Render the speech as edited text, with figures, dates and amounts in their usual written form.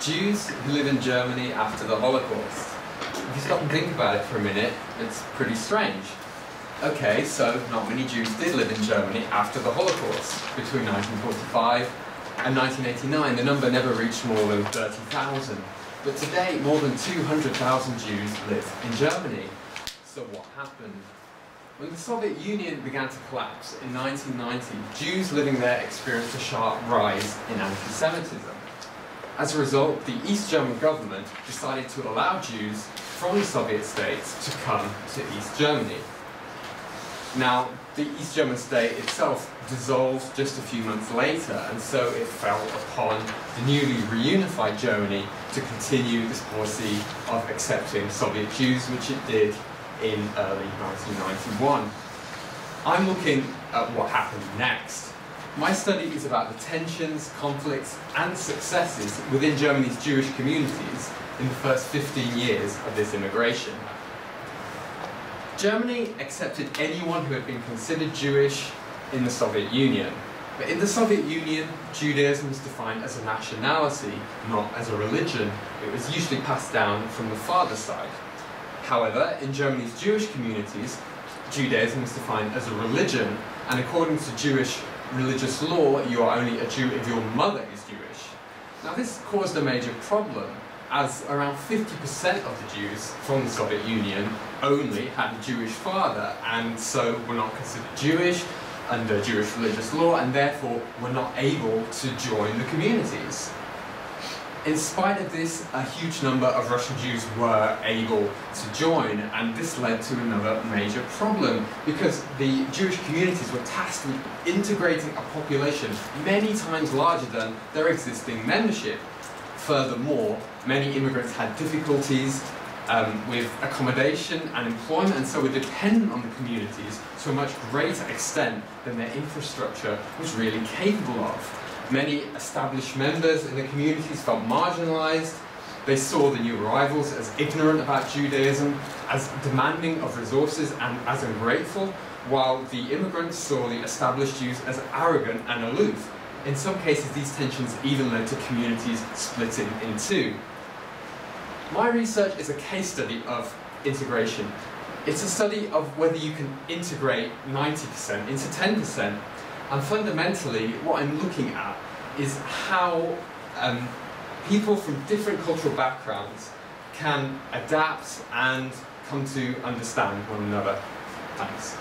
Jews who live in Germany after the Holocaust. If you stop and think about it for a minute, it's pretty strange. Okay, so not many Jews did live in Germany after the Holocaust. Between 1945 and 1989, the number never reached more than 30,000. But today, more than 200,000 Jews live in Germany. So what happened? When the Soviet Union began to collapse in 1990, Jews living there experienced a sharp rise in anti-Semitism. As a result, the East German government decided to allow Jews from the Soviet states to come to East Germany. Now, the East German state itself dissolved just a few months later, and so it fell upon the newly reunified Germany to continue this policy of accepting Soviet Jews, which it did in early 1991. I'm looking at what happened next. My study is about the tensions, conflicts, and successes within Germany's Jewish communities in the first 15 years of this immigration. Germany accepted anyone who had been considered Jewish in the Soviet Union. But in the Soviet Union, Judaism was defined as a nationality, not as a religion. It was usually passed down from the father's side. However, in Germany's Jewish communities, Judaism was defined as a religion, and according to Jewish religious law, you are only a Jew if your mother is Jewish. Now this caused a major problem, as around 50% of the Jews from the Soviet Union only had a Jewish father, and so were not considered Jewish under Jewish religious law, and therefore were not able to join the communities. In spite of this, a huge number of Russian Jews were able to join, and this led to another major problem, because the Jewish communities were tasked with integrating a population many times larger than their existing membership. Furthermore, many immigrants had difficulties with accommodation and employment, and so were dependent on the communities to a much greater extent than their infrastructure was really capable of. Many established members in the communities felt marginalized. They saw the new arrivals as ignorant about Judaism, as demanding of resources and as ungrateful, while the immigrants saw the established Jews as arrogant and aloof. In some cases, these tensions even led to communities splitting in two. My research is a case study of integration. It's a study of whether you can integrate 90% into 10%. And fundamentally, what I'm looking at is how people from different cultural backgrounds can adapt and come to understand one another. Thanks.